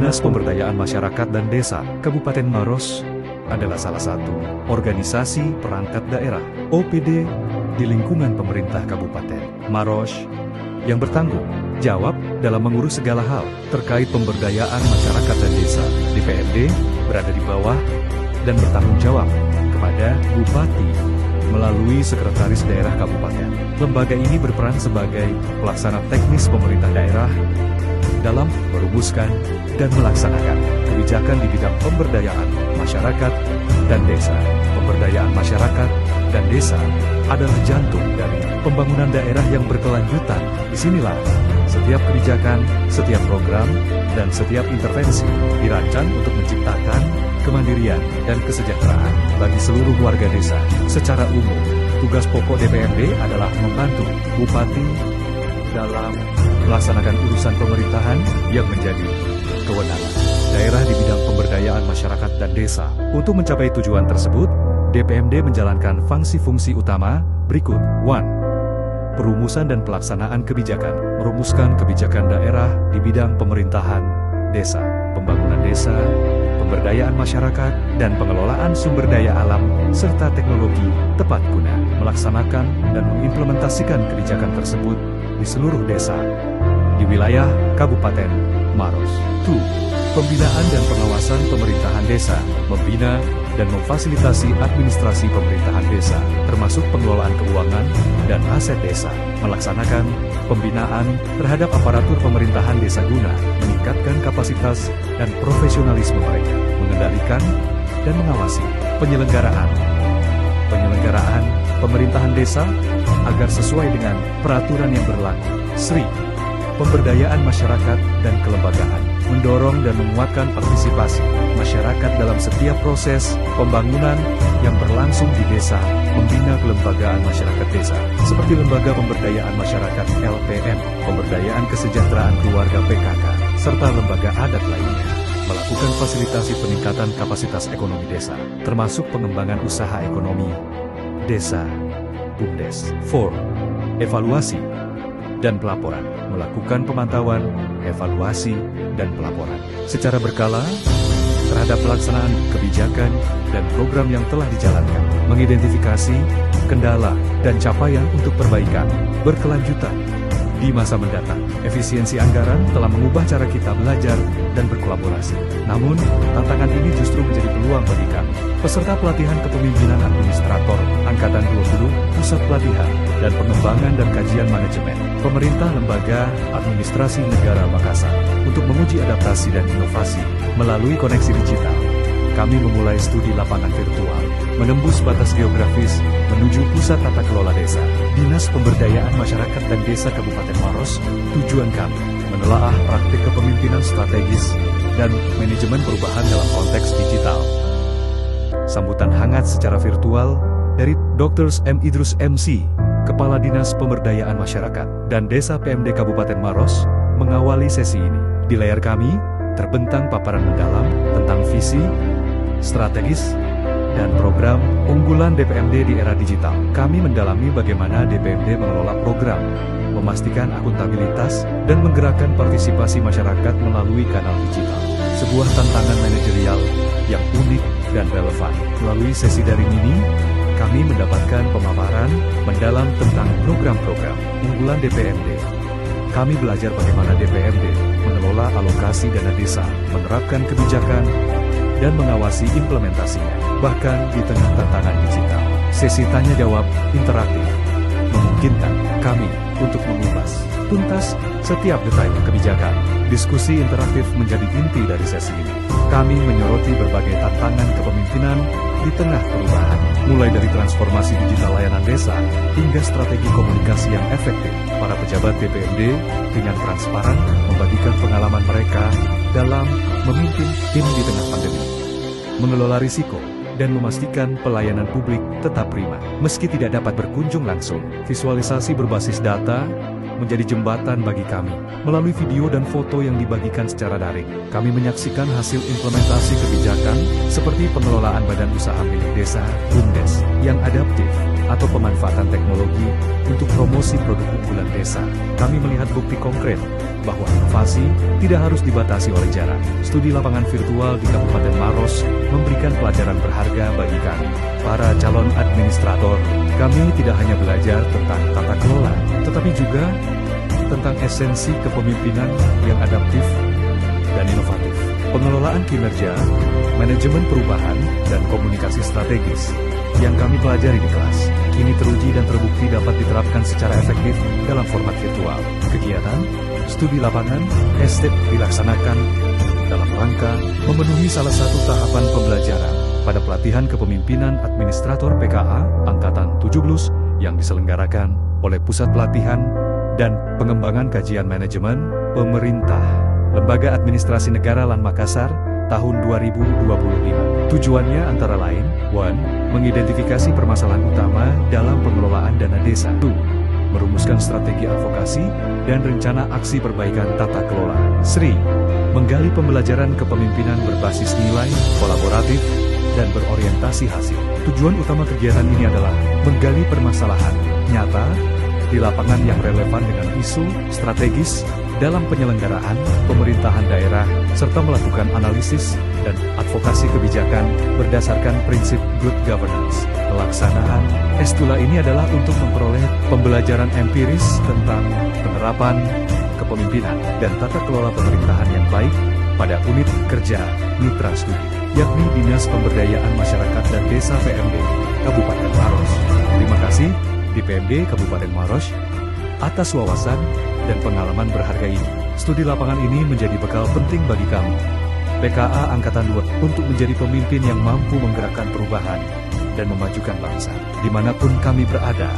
Dinas Pemberdayaan Masyarakat dan Desa Kabupaten Maros adalah salah satu organisasi perangkat daerah (OPD) di lingkungan pemerintah Kabupaten Maros yang bertanggung jawab dalam mengurus segala hal terkait pemberdayaan masyarakat dan desa. DPMD berada di bawah dan bertanggung jawab kepada Bupati melalui Sekretaris Daerah Kabupaten. Lembaga ini berperan sebagai pelaksana teknis pemerintah daerah dalam merumuskan dan melaksanakan kebijakan di bidang pemberdayaan masyarakat dan desa. Pemberdayaan masyarakat dan desa adalah jantung dari pembangunan daerah yang berkelanjutan. Disinilah setiap kebijakan, setiap program, dan setiap intervensi dirancang untuk menciptakan kemandirian dan kesejahteraan bagi seluruh warga desa. Secara umum, tugas pokok DPMD adalah membantu Bupati dalam melaksanakan urusan pemerintahan yang menjadi kewenangan daerah di bidang pemberdayaan masyarakat dan desa. Untuk mencapai tujuan tersebut, DPMD menjalankan fungsi-fungsi utama berikut. 1. Perumusan dan pelaksanaan kebijakan. Merumuskan kebijakan daerah di bidang pemerintahan desa, pembangunan desa, pemberdayaan masyarakat, dan pengelolaan sumber daya alam, serta teknologi tepat guna. Melaksanakan dan mengimplementasikan kebijakan tersebut di seluruh desa di wilayah Kabupaten Maros. 2. Pembinaan dan pengawasan pemerintahan desa. Membina dan memfasilitasi administrasi pemerintahan desa, termasuk pengelolaan keuangan dan aset desa. Melaksanakan pembinaan terhadap aparatur pemerintahan desa guna meningkatkan kapasitas dan profesionalisme mereka. Mengendalikan dan mengawasi penyelenggaraan pemerintahan desa agar sesuai dengan peraturan yang berlaku. Sri. Pemberdayaan masyarakat dan kelembagaan. Mendorong dan menguatkan partisipasi masyarakat dalam setiap proses pembangunan yang berlangsung di desa. Membina kelembagaan masyarakat desa, seperti Lembaga Pemberdayaan Masyarakat LPM, Pemberdayaan Kesejahteraan Keluarga PKK, serta lembaga adat lainnya. Melakukan fasilitasi peningkatan kapasitas ekonomi desa, termasuk pengembangan usaha ekonomi desa, BUMDes. 4. Evaluasi dan pelaporan. Melakukan pemantauan, evaluasi, dan pelaporan secara berkala terhadap pelaksanaan kebijakan dan program yang telah dijalankan. Mengidentifikasi kendala dan capaian untuk perbaikan berkelanjutan di masa mendatang. Efisiensi anggaran telah mengubah cara kita belajar dan berkolaborasi. Namun, tantangan ini justru menjadi peluang bagi kami. Peserta pelatihan kepemimpinan administrator Angkatan 20, Pusat Pelatihan dan Pengembangan dan Kajian Manajemen Pemerintah Lembaga Administrasi Negara Makassar untuk menguji adaptasi dan inovasi melalui koneksi digital. Kami memulai studi lapangan virtual, menembus batas geografis, menuju pusat tata kelola desa. Dinas Pemberdayaan Masyarakat dan Desa Kabupaten Maros, tujuan kami menelaah praktik kepemimpinan strategis dan manajemen perubahan dalam konteks digital. Sambutan hangat secara virtual dari Dr. M. Idrus MC, Kepala Dinas Pemberdayaan Masyarakat dan Desa PMD Kabupaten Maros, mengawali sesi ini. Di layar kami, terbentang paparan mendalam tentang visi, strategis, dan program unggulan DPMD di era digital. Kami mendalami bagaimana DPMD mengelola program, memastikan akuntabilitas, dan menggerakkan partisipasi masyarakat melalui kanal digital. Sebuah tantangan manajerial yang unik dan relevan. Melalui sesi daring ini, kami mendapatkan pemaparan mendalam tentang program-program unggulan DPMD. Kami belajar bagaimana DPMD mengelola alokasi dana desa, menerapkan kebijakan, dan mengawasi implementasinya, bahkan di tengah tantangan digital. Sesi tanya-jawab interaktif memungkinkan kami untuk mengupas tuntas setiap detail kebijakan. Diskusi interaktif menjadi inti dari sesi ini. Kami menyoroti berbagai tantangan kepemimpinan di tengah perubahan, mulai dari transformasi digital layanan desa hingga strategi komunikasi yang efektif. Para pejabat DPMD dengan transparan membagikan pengalaman mereka dalam memimpin tim di tengah pandemi, mengelola risiko, dan memastikan pelayanan publik tetap prima. Meski tidak dapat berkunjung langsung, visualisasi berbasis data menjadi jembatan bagi kami. Melalui video dan foto yang dibagikan secara daring, kami menyaksikan hasil implementasi kebijakan seperti pengelolaan badan usaha milik desa, BUMDes, yang adaptif, atau pemanfaatan teknologi untuk promosi produk unggulan desa. Kami melihat bukti konkret bahwa inovasi tidak harus dibatasi oleh jarak. Studi lapangan virtual di Kabupaten Maros memberikan pelajaran berharga bagi kami, para calon administrator. Kami tidak hanya belajar tentang tata kelola, tetapi juga tentang esensi kepemimpinan yang adaptif dan inovatif. Pengelolaan kinerja, manajemen perubahan, dan komunikasi strategis yang kami pelajari di kelas, kini teruji dan terbukti dapat diterapkan secara efektif dalam format virtual. Kegiatan studi lapangan STEP dilaksanakan dalam rangka memenuhi salah satu tahapan pembelajaran pada pelatihan kepemimpinan administrator PKA Angkatan 17 yang diselenggarakan oleh Pusat Pelatihan dan Pengembangan Kajian Manajemen Pemerintah Lembaga Administrasi Negara LAN Makassar tahun 2025. Tujuannya antara lain, 1. Mengidentifikasi permasalahan utama dalam pengelolaan dana desa. 2. Merumuskan strategi advokasi dan rencana aksi perbaikan tata kelola. 3. Menggali pembelajaran kepemimpinan berbasis nilai, kolaboratif, dan berorientasi hasil. Tujuan utama kegiatan ini adalah menggali permasalahan nyata di lapangan yang relevan dengan isu strategis dalam penyelenggaraan pemerintahan daerah, serta melakukan analisis dan advokasi kebijakan berdasarkan prinsip good governance. Pelaksanaan Estula ini adalah untuk memperoleh pembelajaran empiris tentang penerapan kepemimpinan dan tata kelola pemerintahan yang baik pada unit kerja mitra studi, yakni Dinas Pemberdayaan Masyarakat dan Desa PMD Kabupaten Maros. Terima kasih di PMD Kabupaten Maros atas wawasan dan pengalaman berharga ini. Studi lapangan ini menjadi bekal penting bagi kami, PKA Angkatan 2, untuk menjadi pemimpin yang mampu menggerakkan perubahan dan memajukan bangsa, dimanapun kami berada.